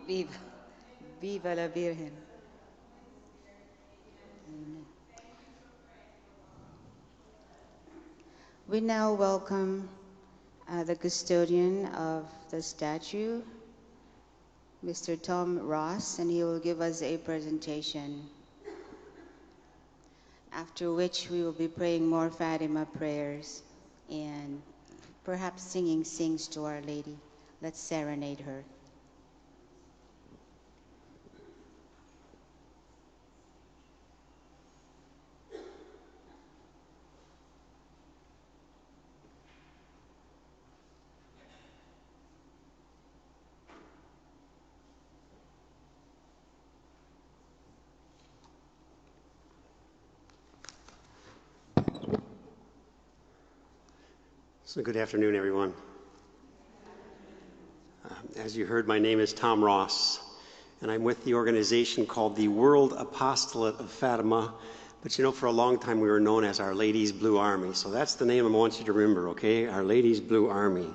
Viva, viva la Virgen. Amen. We now welcome the custodian of the statue, Mr. Tom Ross, and he will give us a presentation. After which we will be praying more Fatima prayers and perhaps singing sings to Our Lady. Let's serenade her. So good afternoon, everyone. As you heard, my name is Tom Ross, and I'm with the organization called the World Apostolate of Fatima. But you know, for a long time we were known as Our Lady's Blue Army. So that's the name I want you to remember, okay? Our Lady's Blue Army.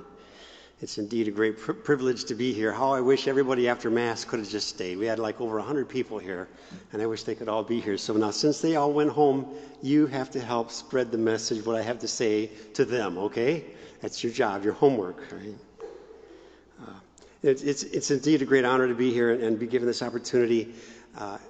It's indeed a great privilege to be here. How I wish everybody after Mass could have just stayed. We had like over 100 people here, and I wish they could all be here. So now, since they all went home, you have to help spread the message, what I have to say to them, okay? That's your job, your homework, right? It's indeed a great honor to be here and be given this opportunity.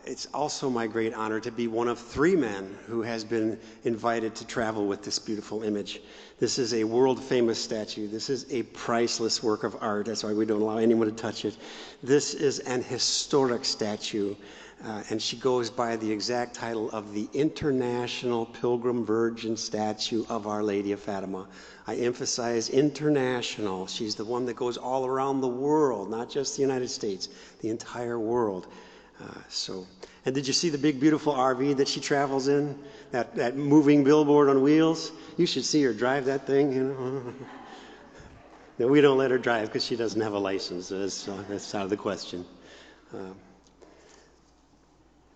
It's also my great honor to be one of 3 men who has been invited to travel with this beautiful image. This is a world-famous statue. This is a priceless work of art. That's why we don't allow anyone to touch it. This is an historic statue, and she goes by the exact title of the International Pilgrim Virgin Statue of Our Lady of Fatima. I emphasize international. She's the one that goes all around the world, not just the United States, the entire world. And did you see the big, beautiful RV that she travels in? That moving billboard on wheels? You should see her drive that thing, you know. No, we don't let her drive because she doesn't have a license. So that's out of the question.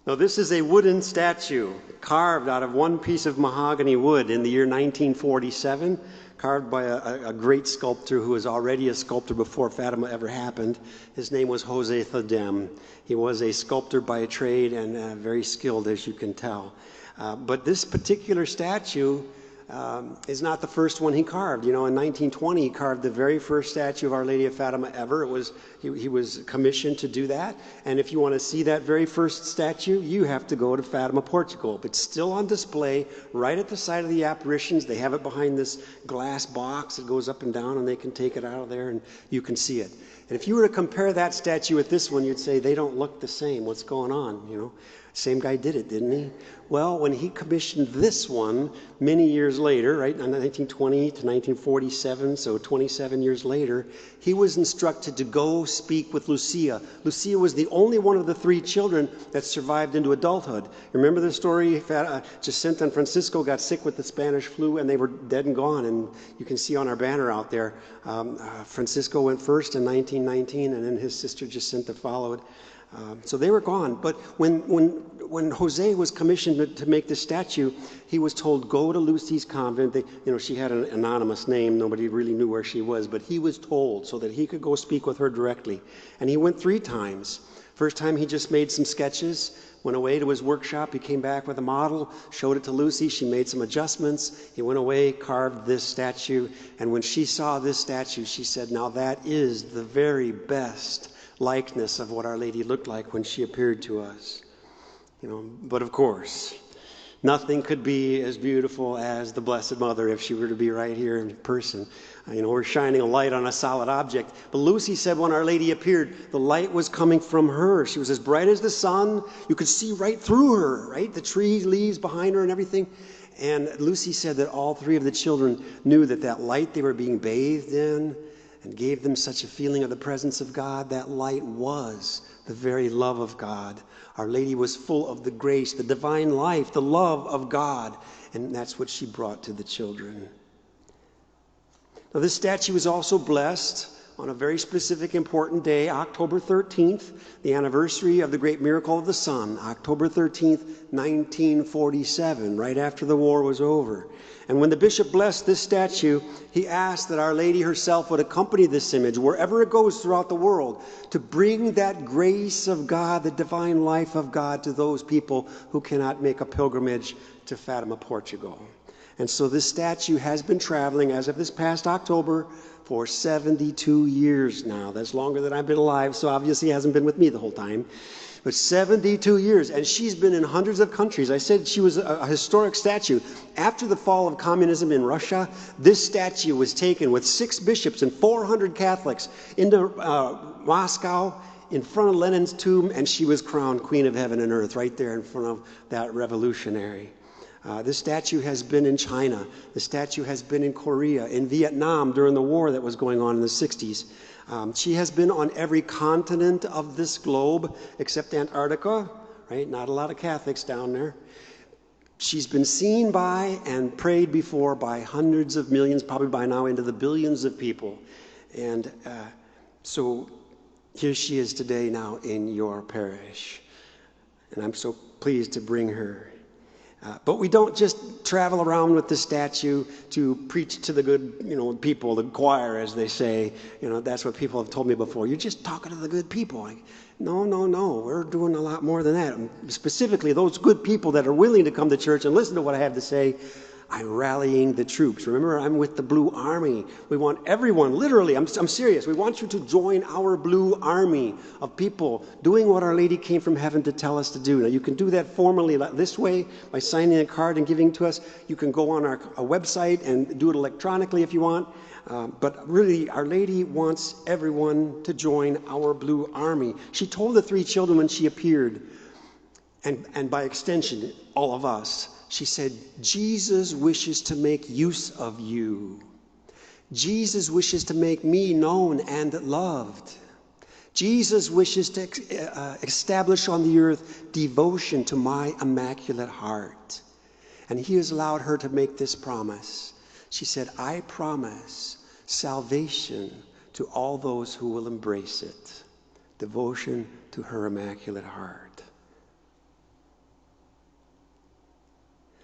Now, this is a wooden statue carved out of one piece of mahogany wood in the year 1947, carved by a great sculptor who was already a sculptor before Fatima ever happened. His name was Jose Thadem. He was a sculptor by trade and very skilled, as you can tell. But this particular statue is not the first one he carved. You know, in 1920, he carved the very first statue of Our Lady of Fatima ever. He was commissioned to do that. And if you want to see that very first statue, you have to go to Fatima, Portugal. It's still on display right at the side of the Apparitions. They have it behind this glass box that goes up and down, and they can take it out of there, and you can see it. And if you were to compare that statue with this one, you'd say they don't look the same. What's going on, you know? Same guy did it, didn't he? Well, when he commissioned this one many years later, right, in 1920 to 1947, so 27 years later, he was instructed to go speak with Lucia. Lucia was the only one of the 3 children that survived into adulthood. Remember the story? Jacinta and Francisco got sick with the Spanish flu, and they were dead and gone. And you can see on our banner out there, Francisco went first in 1919, and then his sister Jacinta followed. So they were gone. But when Jose was commissioned to make this statue, he was told, go to Lucy's convent. She had an anonymous name. Nobody really knew where she was. But he was told so that he could go speak with her directly. And he went 3 times. First time he just made some sketches, went away to his workshop. He came back with a model, showed it to Lucy. She made some adjustments. He went away, carved this statue. And when she saw this statue, she said, now that is the very best likeness of what Our Lady looked like when she appeared to us. But of course, nothing could be as beautiful as the Blessed Mother if she were to be right here in person. We're shining a light on a solid object. But Lucy said when Our Lady appeared, the light was coming from her. She was as bright as the sun. You could see right through her, right? The trees, leaves behind her and everything. And Lucy said that all 3 of the children knew that light they were being bathed in and gave them such a feeling of the presence of God. That light was the very love of God. Our Lady was full of the grace, the divine life, the love of God, and that's what she brought to the children. Now, this statue is also blessed on a very specific, important day, October 13th, the anniversary of the great miracle of the sun, October 13th, 1947, right after the war was over. And when the bishop blessed this statue, he asked that Our Lady herself would accompany this image wherever it goes throughout the world to bring that grace of God, the divine life of God, to those people who cannot make a pilgrimage to Fatima, Portugal. And so this statue has been traveling as of this past October for 72 years now. That's longer than I've been alive, so obviously it hasn't been with me the whole time. But 72 years, and she's been in hundreds of countries. I said she was a historic statue. After the fall of communism in Russia, this statue was taken with 6 bishops and 400 Catholics into Moscow in front of Lenin's tomb, and she was crowned Queen of Heaven and Earth right there in front of that revolutionary. This statue has been in China. The statue has been in Korea, in Vietnam during the war that was going on in the 60s. She has been on every continent of this globe except Antarctica, right? Not a lot of Catholics down there. She's been seen by and prayed before by hundreds of millions, probably by now into the billions of people. And so here she is today now in your parish. And I'm so pleased to bring her. But we don't just travel around with the statue to preach to the good, people, the choir, as they say. That's what people have told me before. You're just talking to the good people. No. We're doing a lot more than that. Specifically, those good people that are willing to come to church and listen to what I have to say. I'm rallying the troops. Remember, I'm with the Blue Army. We want everyone, literally, I'm serious. We want you to join our Blue Army of people doing what Our Lady came from heaven to tell us to do. Now, you can do that formally this way by signing a card and giving to us. You can go on our website and do it electronically if you want. But really, Our Lady wants everyone to join our Blue Army. She told the 3 children when she appeared, and by extension, all of us, she said, Jesus wishes to make use of you. Jesus wishes to make me known and loved. Jesus wishes to establish on the earth devotion to my immaculate heart. And he has allowed her to make this promise. She said, I promise salvation to all those who will embrace it. Devotion to her immaculate heart.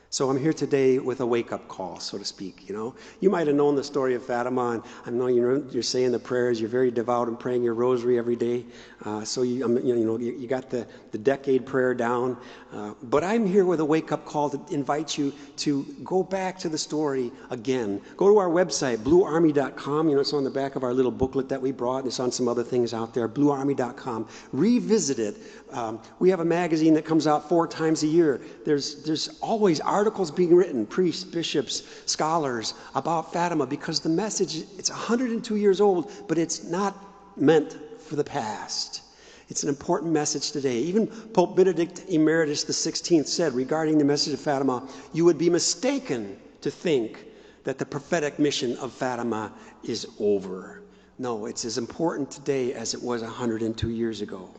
So I'm here today with a wake-up call, so to speak. You might have known the story of Fatima, and I know you're saying the prayers. You're very devout and praying your rosary every day. So you got the decade prayer down. But I'm here with a wake-up call to invite you to go back to the story again. Go to our website, bluearmy.com. It's on the back of our little booklet that we brought. It's on some other things out there, bluearmy.com. Revisit it. We have a magazine that comes out 4 times a year. There's always articles being written, priests, bishops, scholars, about Fatima, because the message, it's 102 years old, but it's not meant for the past. It's an important message today. Even Pope Benedict Emeritus XVI said regarding the message of Fatima, you would be mistaken to think that the prophetic mission of Fatima is over. No, it's as important today as it was 102 years ago.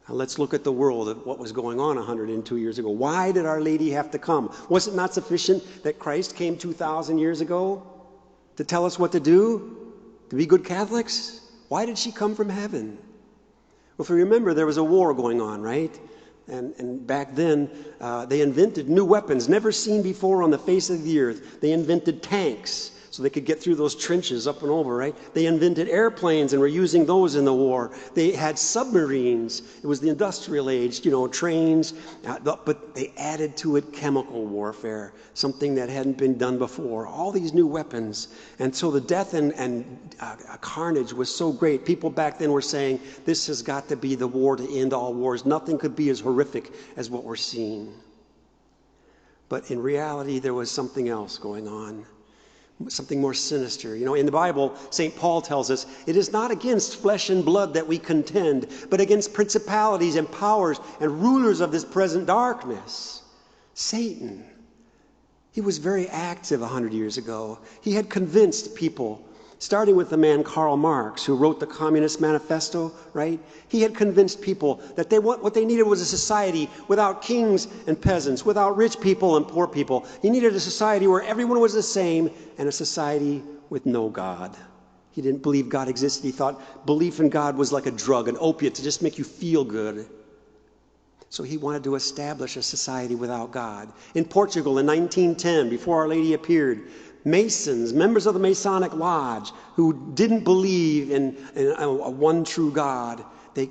Now let's look at the world of what was going on 102 years ago. Why did Our Lady have to come? Was it not sufficient that Christ came 2,000 years ago to tell us what to do? To be good Catholics? Why did she come from heaven? Well, if you remember, there was a war going on, right? And back then, they invented new weapons never seen before on the face of the earth. They invented tanks so they could get through those trenches up and over, right? They invented airplanes and were using those in the war. They had submarines. It was the industrial age, trains. But they added to it chemical warfare, something that hadn't been done before. All these new weapons. And so the death and carnage was so great. People back then were saying, this has got to be the war to end all wars. Nothing could be as horrific as what we're seeing. But in reality, there was something else going on. Something more sinister. In the Bible, St. Paul tells us, it is not against flesh and blood that we contend, but against principalities and powers and rulers of this present darkness. Satan. He was very active 100 years ago. He had convinced people, starting with the man Karl Marx, who wrote the Communist Manifesto, right? He had convinced people that what they needed was a society without kings and peasants, without rich people and poor people. He needed a society where everyone was the same and a society with no God. He didn't believe God existed. He thought belief in God was like a drug, an opiate to just make you feel good. So he wanted to establish a society without God. In Portugal in 1910, before Our Lady appeared, Masons, members of the Masonic Lodge, who didn't believe in a one true God, they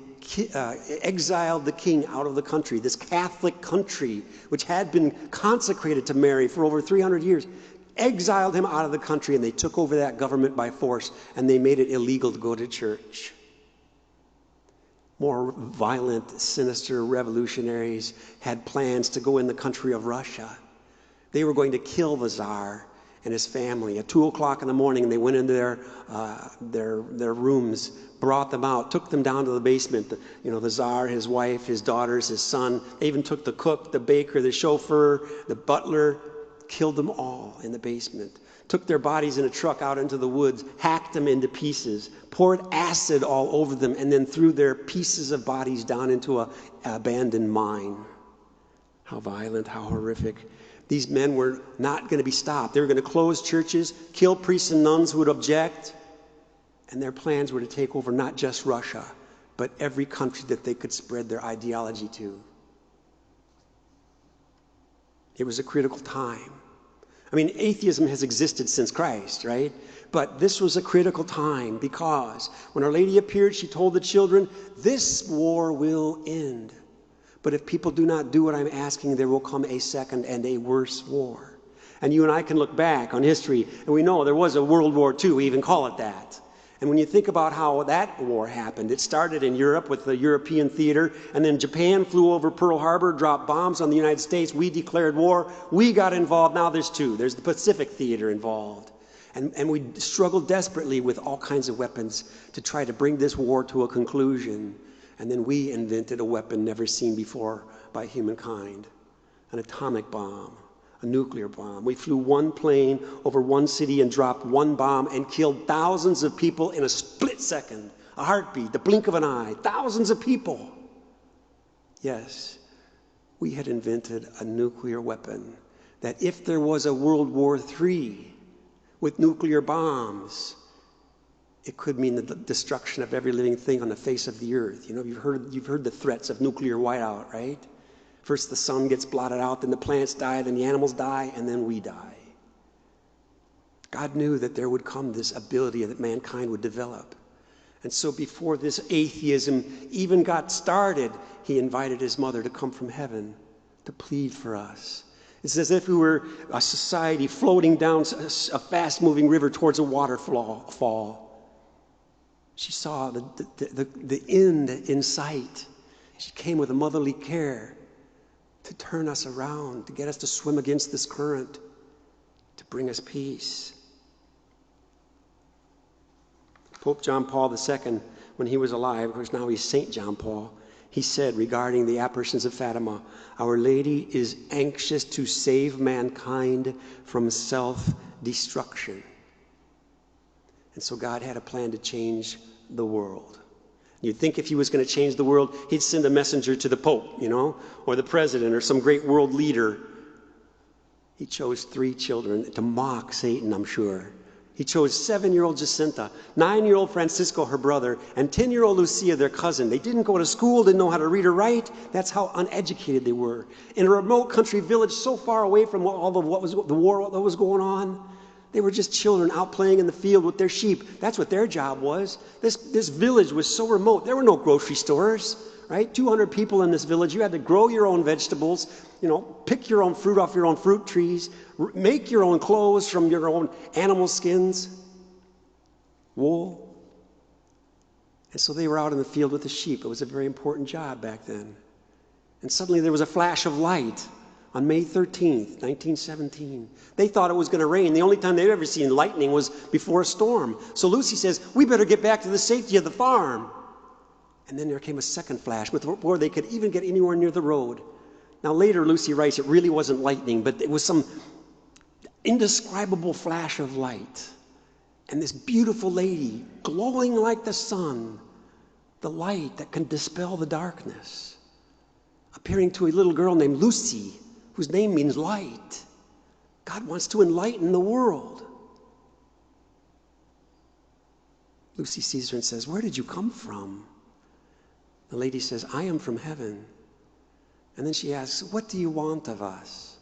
exiled the king out of the country, this Catholic country, which had been consecrated to Mary for over 300 years, exiled him out of the country, and they took over that government by force, and they made it illegal to go to church. More violent, sinister revolutionaries had plans to go in the country of Russia. They were going to kill the Tsar and his family. At 2 o'clock in the morning, they went into their rooms, brought them out, took them down to the basement. The Tsar, his wife, his daughters, his son. They even took the cook, the baker, the chauffeur, the butler, killed them all in the basement. Took their bodies in a truck out into the woods, hacked them into pieces, poured acid all over them, and then threw their pieces of bodies down into an abandoned mine. How violent, how horrific. These men were not going to be stopped. They were going to close churches, kill priests and nuns who would object, and their plans were to take over not just Russia, but every country that they could spread their ideology to. It was a critical time. I mean, atheism has existed since Christ, right? But this was a critical time because when Our Lady appeared, she told the children, this war will end. But if people do not do what I'm asking, there will come a second and a worse war. And you and I can look back on history, and we know there was a World War II, we even call it that. And when you think about how that war happened, it started in Europe with the European theater, and then Japan flew over Pearl Harbor, dropped bombs on the United States. We declared war. We got involved. Now there's two. There's the Pacific theater involved. And we struggled desperately with all kinds of weapons to try to bring this war to a conclusion. And then we invented a weapon never seen before by humankind, an atomic bomb. A nuclear bomb. We flew one plane over one city and dropped one bomb and killed thousands of people in a split second, a heartbeat, the blink of an eye, thousands of people. Yes, we had invented a nuclear weapon that if there was a World War III with nuclear bombs, it could mean the destruction of every living thing on the face of the earth. You've heard the threats of nuclear whiteout, right? First the sun gets blotted out, then the plants die, then the animals die, and then we die. God knew that there would come this ability that mankind would develop. And so before this atheism even got started, he invited his mother to come from heaven to plead for us. It's as if we were a society floating down a fast-moving river towards a waterfall. She saw the end in sight. She came with a motherly care to turn us around, to get us to swim against this current, to bring us peace. Pope John Paul II, when he was alive, of course now he's St. John Paul, he said regarding the apparitions of Fatima, Our Lady is anxious to save mankind from self-destruction. And so God had a plan to change the world. You'd think if he was going to change the world, he'd send a messenger to the Pope, or the president, or some great world leader. He chose 3 children to mock Satan, I'm sure. He chose 7-year-old Jacinta, 9-year-old Francisco, her brother, and 10-year-old Lucia, their cousin. They didn't go to school, didn't know how to read or write. That's how uneducated they were. In a remote country village so far away from all of what was the war that was going on, they were just children out playing in the field with their sheep. That's what their job was. This village was so remote. There were no grocery stores, right? 200 people in this village. You had to grow your own vegetables, pick your own fruit off your own fruit trees, make your own clothes from your own animal skins, wool. And so they were out in the field with the sheep. It was a very important job back then. And suddenly there was a flash of light. On May 13th, 1917. They thought it was going to rain. The only time they'd ever seen lightning was before a storm. So Lucy says, we better get back to the safety of the farm. And then there came a second flash before they could even get anywhere near the road. Now later Lucy writes it really wasn't lightning, but it was some indescribable flash of light. And this beautiful lady, glowing like the sun, the light that can dispel the darkness, appearing to a little girl named Lucy, whose name means light. God wants to enlighten the world. Lucy sees her and says, "Where did you come from?" The lady says, "I am from heaven." And then she asks, "What do you want of us?"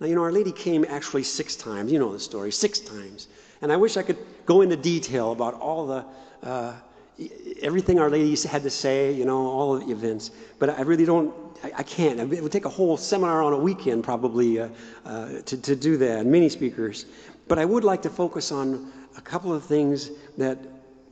Now, Our Lady came actually 6 times. You know the story, 6 times. And I wish I could go into detail about all the, everything Our Lady had to say, all of the events. But I really don't, I can't. It would take a whole seminar on a weekend probably to do that, and many speakers. But I would like to focus on a couple of things that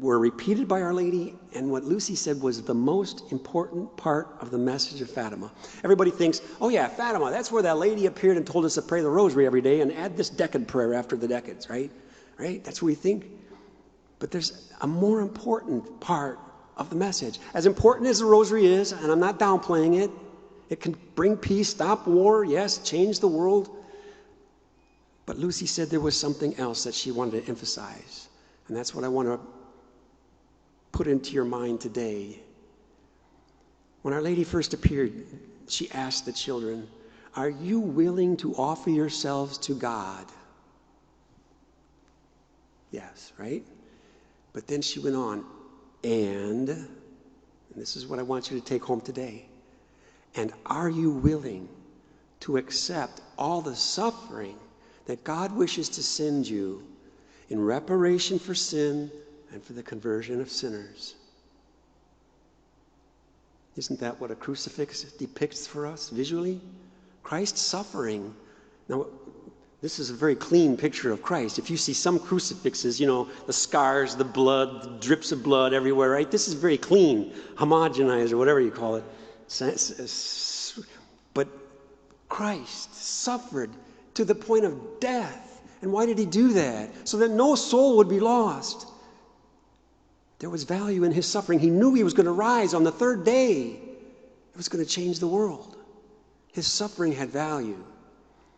were repeated by Our Lady, and what Lucy said was the most important part of the message of Fatima. Everybody thinks, oh yeah, Fatima, that's where that lady appeared and told us to pray the rosary every day and add this decade prayer after the decades, right? Right? That's what we think. But there's a more important part of the message. As important as the rosary is, and I'm not downplaying it, it can bring peace, stop war, yes, change the world. But Lucy said there was something else that she wanted to emphasize. And that's what I want to put into your mind today. When Our Lady first appeared, she asked the children, "Are you willing to offer yourselves to God?" Yes, right? But then she went on, and this is what I want you to take home today, "And are you willing to accept all the suffering that God wishes to send you in reparation for sin and for the conversion of sinners?" Isn't that what a crucifix depicts for us visually? Christ's suffering. Now, this is a very clean picture of Christ. If you see some crucifixes, the scars, the blood, the drips of blood everywhere, right? This is very clean, homogenized, or whatever you call it. But Christ suffered to the point of death. And why did he do that? So that no soul would be lost. There was value in his suffering. He knew he was going to rise on the 3rd day. It was going to change the world. His suffering had value.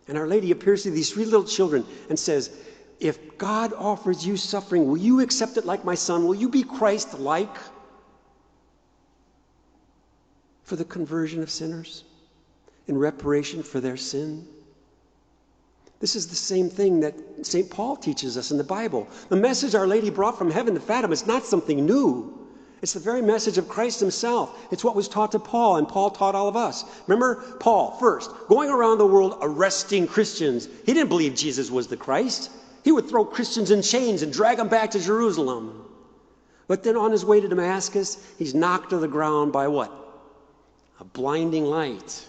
And Our Lady appears to these 3 little children and says, "If God offers you suffering, will you accept it like my son? Will you be Christ-like for the conversion of sinners, in reparation for their sin?" This is the same thing that St. Paul teaches us in the Bible. The message Our Lady brought from heaven to Fatima is not something new. It's the very message of Christ himself. It's what was taught to Paul, and Paul taught all of us. Remember, Paul, first, going around the world arresting Christians. He didn't believe Jesus was the Christ. He would throw Christians in chains and drag them back to Jerusalem. But then on his way to Damascus, he's knocked to the ground by what? A blinding light,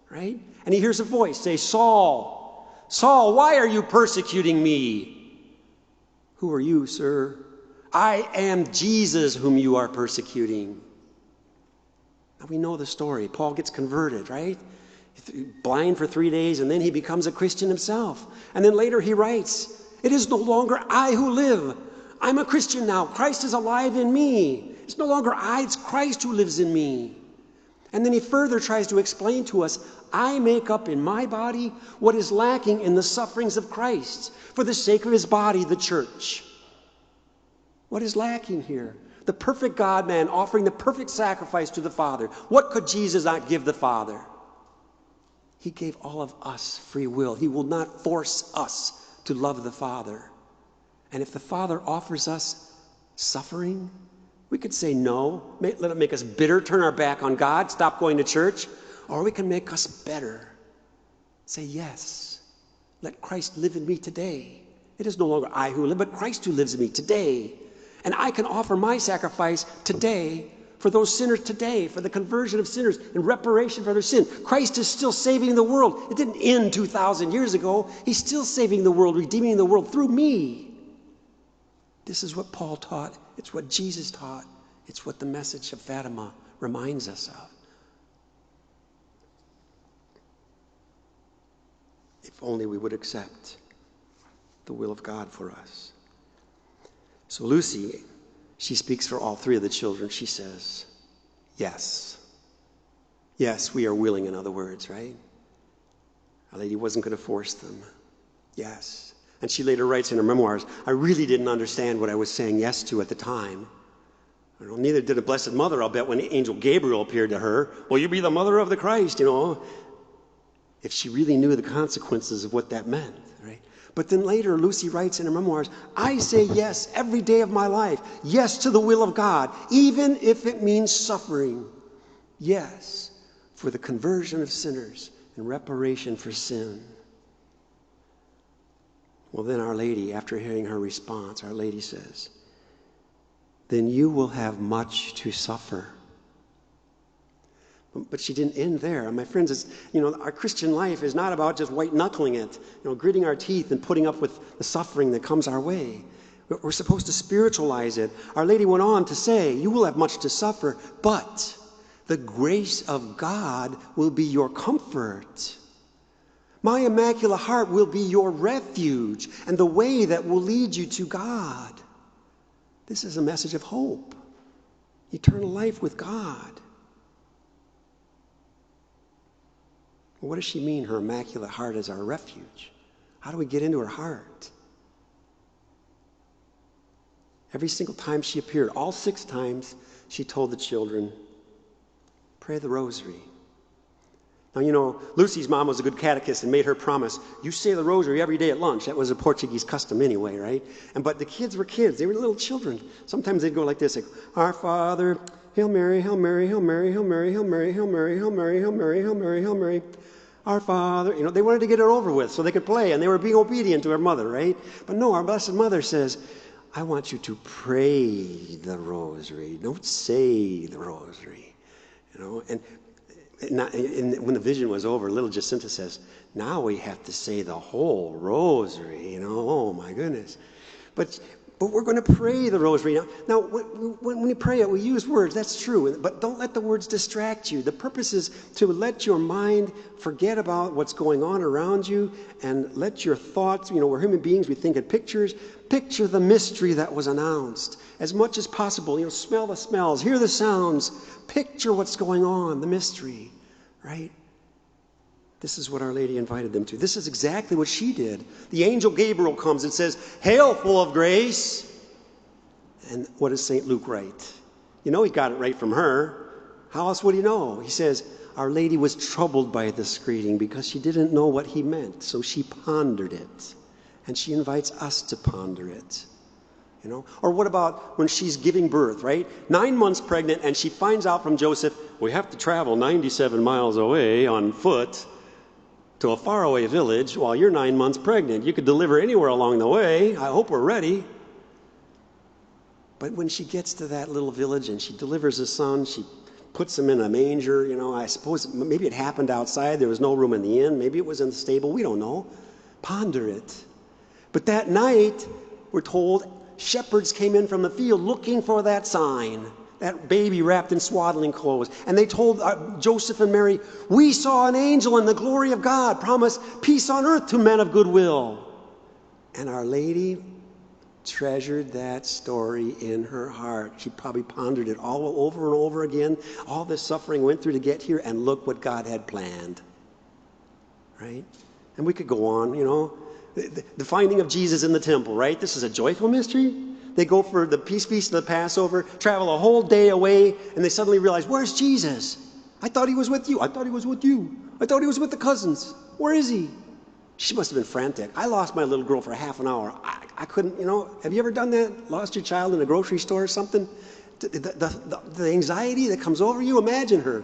right? And he hears a voice say, "Saul, Saul, why are you persecuting me?" "Who are you, sir?" "I am Jesus whom you are persecuting." Now we know the story. Paul gets converted, right? Blind for 3 days, and then he becomes a Christian himself. And then later he writes, "It is no longer I who live. I'm a Christian now. Christ is alive in me. It's no longer I, it's Christ who lives in me." And then he further tries to explain to us, I make up in my body what is lacking in the sufferings of Christ for the sake of his body, the church. What is lacking here? The perfect God-man offering the perfect sacrifice to the Father. What could Jesus not give the Father? He gave all of us free will. He will not force us to love the Father. And if the Father offers us suffering, we could say no, let it make us bitter, turn our back on God, stop going to church. Or we can make us better. Say yes. Let Christ live in me today. It is no longer I who live, but Christ who lives in me today. And I can offer my sacrifice today for those sinners today, for the conversion of sinners and reparation for their sin. Christ is still saving the world. It didn't end 2,000 years ago. He's still saving the world, redeeming the world through me. This is what Paul taught. It's what Jesus taught. It's what the message of Fatima reminds us of. If only we would accept the will of God for us. So Lucy, she speaks for all 3 of the children. She says, yes. Yes, we are willing, in other words, right? Our Lady wasn't going to force them. Yes. And she later writes in her memoirs, I really didn't understand what I was saying yes to at the time. Neither did the Blessed Mother, I'll bet, when Angel Gabriel appeared to her. Will you be the mother of the Christ, If she really knew the consequences of what that meant, right? But then later, Lucy writes in her memoirs, I say yes every day of my life. Yes to the will of God, even if it means suffering. Yes, for the conversion of sinners and reparation for sin. Well, then Our Lady, after hearing her response, Our Lady says, then you will have much to suffer. But she didn't end there. My friends, it's, our Christian life is not about just white-knuckling it, gritting our teeth and putting up with the suffering that comes our way. We're supposed to spiritualize it. Our Lady went on to say, you will have much to suffer, but the grace of God will be your comfort. My Immaculate Heart will be your refuge and the way that will lead you to God. This is a message of hope, eternal life with God. What does she mean, her Immaculate Heart is our refuge? How do we get into her heart? Every single time she appeared, all 6 times, she told the children, pray the rosary. Now, Lucy's mom was a good catechist and made her promise, you say the rosary every day at lunch. That was a Portuguese custom anyway, right? But the kids were kids. They were little children. Sometimes they'd go like this, like, Our Father, Hail Mary, Hail Mary, Hail Mary, Hail Mary, Hail Mary, Hail Mary, Hail Mary, Hail Mary, Hail Mary, Hail Mary. Our Father, they wanted to get it over with so they could play, and they were being obedient to their mother, right? But no, our Blessed Mother says, I want you to pray the rosary. Don't say the rosary, And when the vision was over, little Jacinta says, now we have to say the whole rosary, oh my goodness. But we're going to pray the rosary. Now, when we pray it, we use words. That's true. But don't let the words distract you. The purpose is to let your mind forget about what's going on around you and let your thoughts, we're human beings, we think in pictures. Picture the mystery that was announced as much as possible. Smell the smells, hear the sounds. Picture what's going on, the mystery, right? This is what Our Lady invited them to. This is exactly what she did. The angel Gabriel comes and says, Hail, full of grace. And what does St. Luke write? He got it right from her. How else would he know? He says, Our Lady was troubled by this greeting because she didn't know what he meant. So she pondered it. And she invites us to ponder it. Or what about when she's giving birth, right? 9 months pregnant, and she finds out from Joseph, we have to travel 97 miles away on foot to a faraway village while you're 9 months pregnant. You could deliver anywhere along the way. I hope we're ready. But when she gets to that little village and she delivers a son, she puts him in a manger. I suppose maybe it happened outside. There was no room in the inn. Maybe it was in the stable. We don't know. Ponder it. But that night, we're told, shepherds came in from the field looking for that sign. That baby wrapped in swaddling clothes. And they told Joseph and Mary, we saw an angel in the glory of God promise peace on earth to men of good will. And Our Lady treasured that story in her heart. She probably pondered it all over and over again. All this suffering went through to get here, and look what God had planned. Right? And we could go on, The finding of Jesus in the temple, right? This is a joyful mystery. They go for the peace feast of the Passover, travel a whole day away, and they suddenly realize, where's Jesus? I thought he was with you. I thought he was with you. I thought he was with the cousins. Where is he? She must have been frantic. I lost my little girl for half an hour. I couldn't, have you ever done that? Lost your child in a grocery store or something? The anxiety that comes over you, imagine her.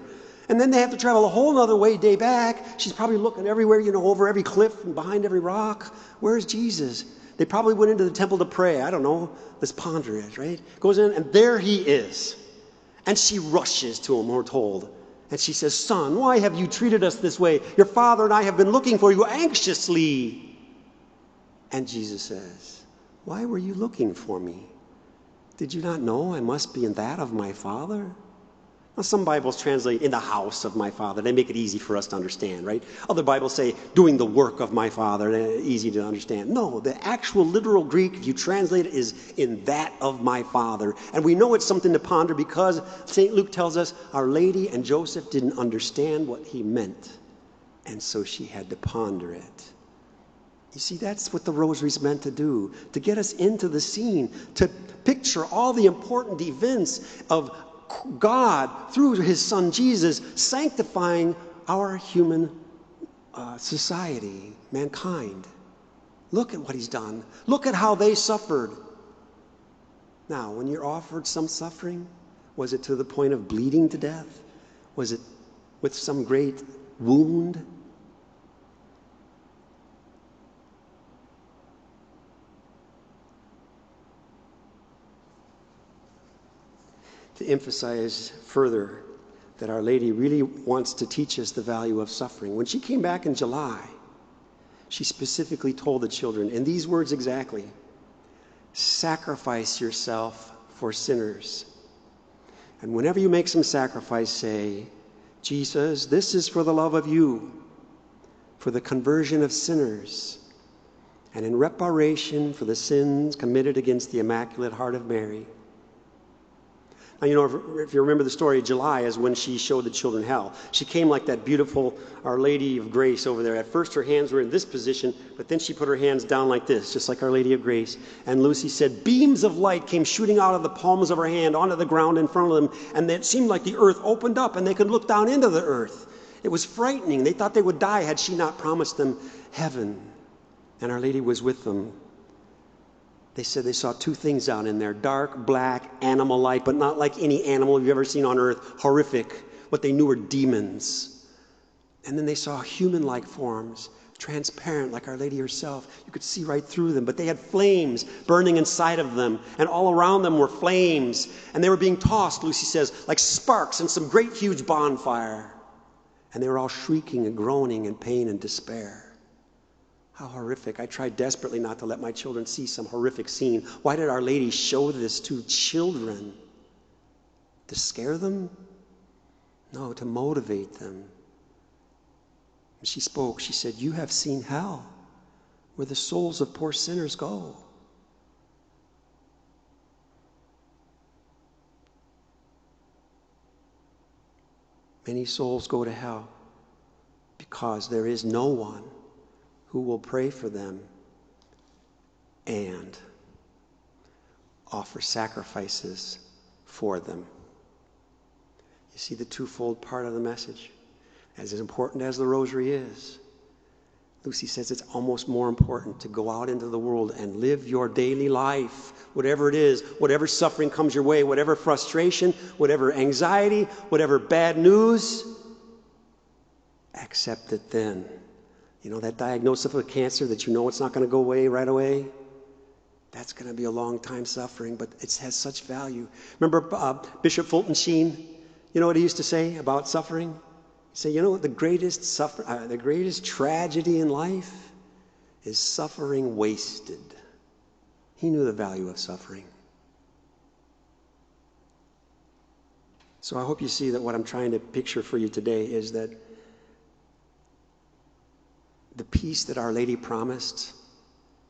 And then they have to travel a whole other day back. She's probably looking everywhere, over every cliff and behind every rock. Where's Jesus? They probably went into the temple to pray. I don't know. Let's ponder it, right? Goes in, and there he is. And she rushes to him, we're told. And she says, Son, why have you treated us this way? Your father and I have been looking for you anxiously. And Jesus says, why were you looking for me? Did you not know I must be in that of my Father? Now, some Bibles translate in the house of my Father. They make it easy for us to understand, right? Other Bibles say doing the work of my Father. Easy to understand. No, the actual literal Greek, if you translate it, is in that of my Father. And we know it's something to ponder because St. Luke tells us Our Lady and Joseph didn't understand what he meant. And so she had to ponder it. You see, that's what the rosary's meant to do, to get us into the scene, to picture all the important events of God, through his son Jesus, sanctifying our human society, mankind. Look at what he's done. Look at how they suffered. Now, when you're offered some suffering, was it to the point of bleeding to death? Was it with some great wound? To emphasize further that Our Lady really wants to teach us the value of suffering. When she came back in July, she specifically told the children, in these words exactly, sacrifice yourself for sinners. And whenever you make some sacrifice, say, Jesus, this is for the love of you, for the conversion of sinners, and in reparation for the sins committed against the Immaculate Heart of Mary. Now, you know, if you remember the story, July is when she showed the children hell. She came like that beautiful Our Lady of Grace over there. At first her hands were in this position, but then she put her hands down like this, just like Our Lady of Grace. And Lucy said, beams of light came shooting out of the palms of her hand onto the ground in front of them, and it seemed like the earth opened up and they could look down into the earth. It was frightening. They thought they would die had she not promised them heaven. And Our Lady was with them. They said they saw two things down in there, dark, black, animal light, but not like any animal you've ever seen on earth, horrific. What they knew were demons. And then they saw human-like forms, transparent like Our Lady herself. You could see right through them, but they had flames burning inside of them, and all around them were flames. And they were being tossed, Lucy says, like sparks in some great huge bonfire. And they were all shrieking and groaning in pain and despair. How horrific. I tried desperately not to let my children see some horrific scene. Why did Our Lady show this to children? To scare them? No, to motivate them. And she spoke. She said, you have seen hell, where the souls of poor sinners go. Many souls go to hell because there is no one who will pray for them and offer sacrifices for them. You see the twofold part of the message? As important as the rosary is, Lucy says it's almost more important to go out into the world and live your daily life, whatever it is, whatever suffering comes your way, whatever frustration, whatever anxiety, whatever bad news, accept it then. You know, that diagnosis of cancer that you know it's not going to go away right away? That's going to be a long time suffering, but it has such value. Remember Bishop Fulton Sheen? You know what he used to say about suffering? He'd say, you know what the greatest tragedy in life is suffering wasted. He knew the value of suffering. So I hope you see that what I'm trying to picture for you today is that the peace that Our Lady promised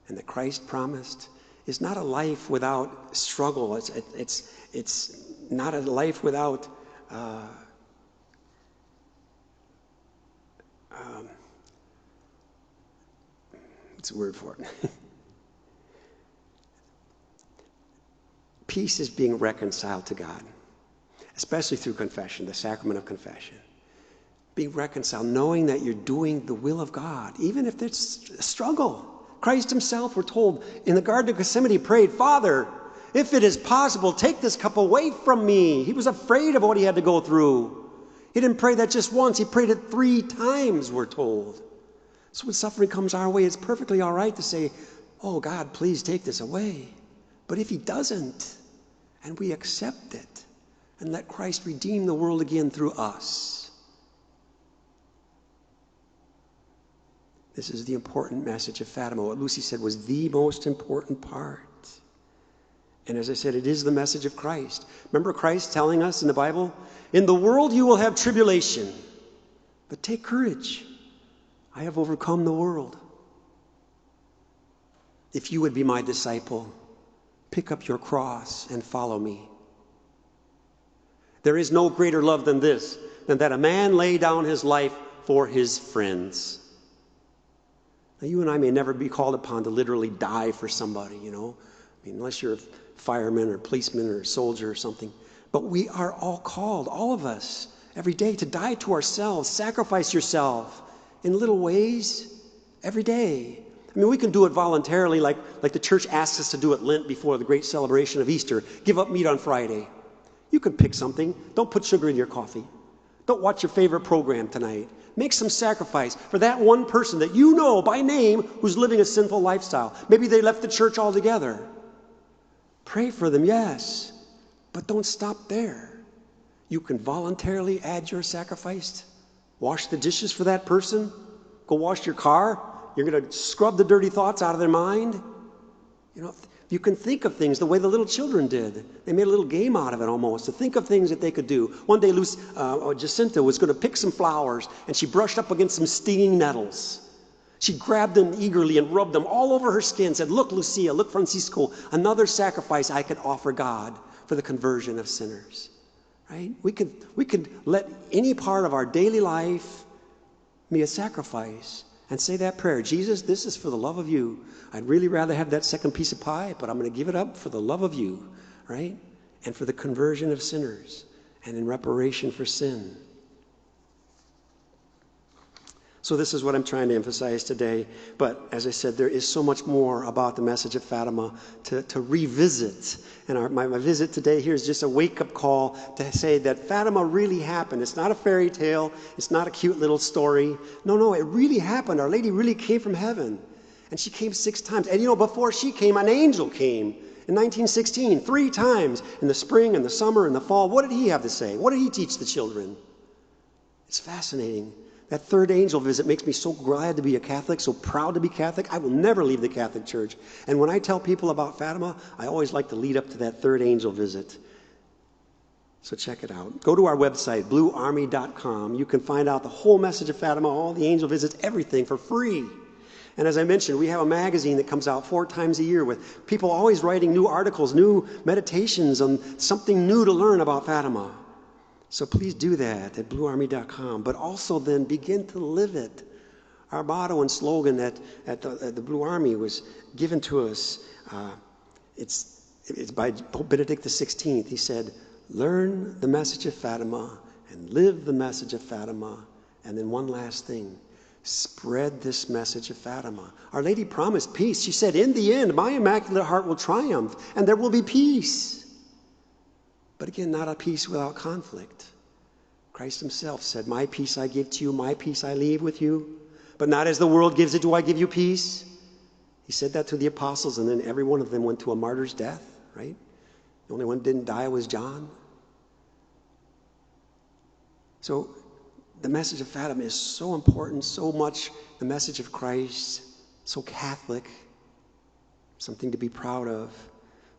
and that Christ promised is not a life without struggle. It's not a life without what's the word for it? Peace is being reconciled to God, especially through confession, the sacrament of confession. Being reconciled, knowing that you're doing the will of God, even if there's a struggle. Christ himself, we're told, in the Garden of Gethsemane, prayed, Father, if it is possible, take this cup away from me. He was afraid of what he had to go through. He didn't pray that just once. He prayed it 3 times, we're told. So when suffering comes our way, it's perfectly all right to say, oh, God, please take this away. But if he doesn't, and we accept it, and let Christ redeem the world again through us, this is the important message of Fatima. What Lucy said was the most important part. And as I said, it is the message of Christ. Remember Christ telling us in the Bible, in the world you will have tribulation, but take courage. I have overcome the world. If you would be my disciple, pick up your cross and follow me. There is no greater love than this, than that a man lay down his life for his friends. Now, you and I may never be called upon to literally die for somebody, you know. I mean, unless you're a fireman or policeman or a soldier or something. But we are all called, all of us, every day to die to ourselves, sacrifice yourself in little ways every day. I I mean, we can do it voluntarily, like the church asks us to do at Lent before the great celebration of Easter. Give up meat on Friday. You can pick something. Don't put sugar in your coffee. Don't watch your favorite program tonight. Make some sacrifice for that one person that you know by name who's living a sinful lifestyle. Maybe they left the church altogether. Pray for them, yes, but don't stop there. You can voluntarily add your sacrifice. Wash the dishes for that person. Go wash your car. You're going to scrub the dirty thoughts out of their mind. You know, you can think of things the way the little children did. They made a little game out of it almost, to think of things that they could do. One day, Jacinta was going to pick some flowers, and she brushed up against some stinging nettles. She grabbed them eagerly and rubbed them all over her skin, said, "Look, Lucia, look, Francisco, another sacrifice I could offer God for the conversion of sinners." Right? We could let any part of our daily life be a sacrifice and say that prayer. Jesus, this is for the love of you. I'd really rather have that second piece of pie, but I'm going to give it up for the love of you, right? And for the conversion of sinners and in reparation for sin. So this is what I'm trying to emphasize today. But as I said, there is so much more about the message of Fatima to revisit. And my visit today here is just a wake-up call to say that Fatima really happened. It's not a fairy tale. It's not a cute little story. No, it really happened. Our Lady really came from heaven. And she came 6 times. And before she came, an angel came in 1916, 3 times, in the spring and the summer and the fall. What did he have to say? What did he teach the children? It's fascinating. That 3rd angel visit makes me so glad to be a Catholic, so proud to be Catholic. I will never leave the Catholic Church. And when I tell people about Fatima, I always like to lead up to that 3rd angel visit. So check it out. Go to our website, bluearmy.com. You can find out the whole message of Fatima, all the angel visits, everything for free. And as I mentioned, we have a magazine that comes out 4 times a year with people always writing new articles, new meditations on something new to learn about Fatima. So please do that at bluearmy.com, but also then begin to live it. Our motto and slogan at the Blue Army was given to us. It's by Pope Benedict XVI. He said, "Learn the message of Fatima and live the message of Fatima." And then one last thing, spread this message of Fatima. Our Lady promised peace. She said, "In the end, my Immaculate Heart will triumph, and there will be peace." But again, not a peace without conflict. Christ himself said, "My peace I give to you, my peace I leave with you. But not as the world gives it, do I give you peace." He said that to the apostles, and then every one of them went to a martyr's death, right? The only one who didn't die was John. So the message of Fatima is so important, so much the message of Christ, so Catholic, something to be proud of.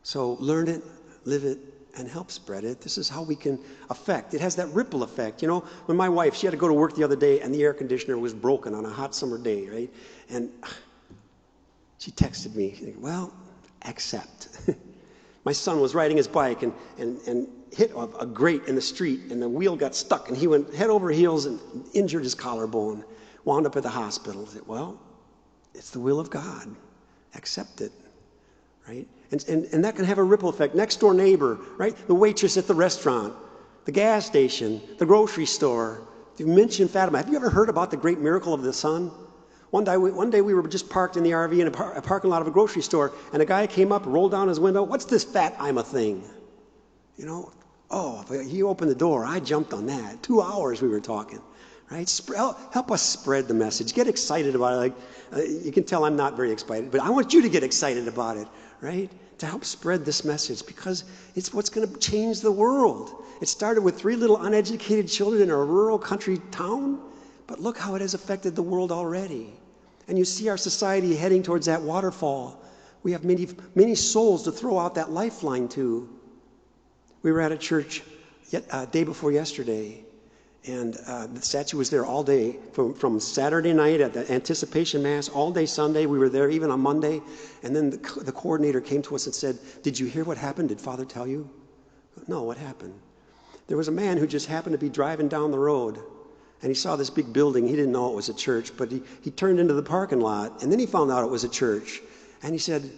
So learn it, live it, and help spread it. This is how we can affect. It has that ripple effect. When my wife, she had to go to work the other day, and the air conditioner was broken on a hot summer day, right? And she texted me, "Well, accept." My son was riding his bike and hit a grate in the street, and the wheel got stuck, and he went head over heels and injured his collarbone, wound up at the hospital. I said, "Well, it's the will of God. Accept it." Right? And that can have a ripple effect. Next door neighbor, right? The waitress at the restaurant, the gas station, the grocery store. You mentioned Fatima. Have you ever heard about the great miracle of the sun? One day we were just parked in the RV in a parking lot of a grocery store, and a guy came up, rolled down his window. "What's this Fatima thing?" He opened the door. I jumped on that. 2 hours we were talking. Right? Help us spread the message. Get excited about it. You can tell I'm not very excited, but I want you to get excited about it, right? To help spread this message, because it's what's going to change the world. It started with 3 little uneducated children in a rural country town, but look how it has affected the world already. And you see our society heading towards that waterfall. We have many, many souls to throw out that lifeline to. We were at a church day before yesterday, and the statue was there all day, from Saturday night at the anticipation mass, all day Sunday. We were there even on Monday. And then the coordinator came to us and said, "Did you hear what happened? Did Father tell you?" "No, what happened?" "There was a man who just happened to be driving down the road, and he saw this big building. He didn't know it was a church, but he turned into the parking lot, and then he found out it was a church. And he said,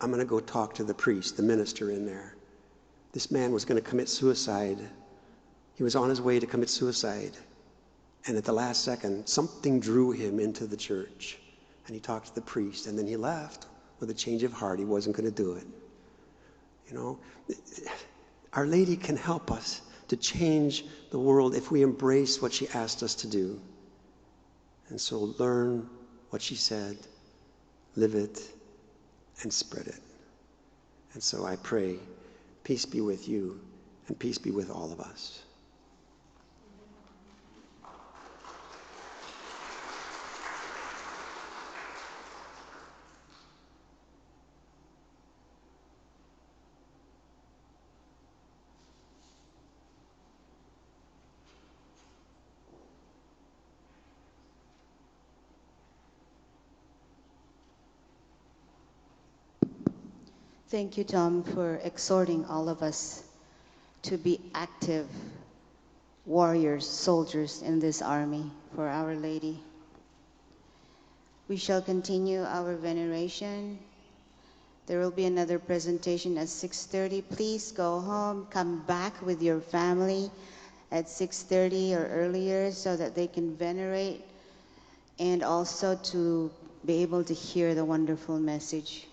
'I'm going to go talk to the priest, the minister in there.' This man was going to commit suicide. He was on his way to commit suicide. And at the last second, something drew him into the church. and he talked to the priest, and then he left with a change of heart. He wasn't going to do it. You know, Our Lady can help us to change the world if we embrace what she asked us to do. And so learn what she said, live it, and spread it. And so I pray, peace be with you, and peace be with all of us. Thank you, Tom, for exhorting all of us to be active warriors, soldiers in this army for Our Lady. We shall continue our veneration. There will be another presentation at 6:30. Please go home, come back with your family at 6:30 or earlier so that they can venerate and also to be able to hear the wonderful message.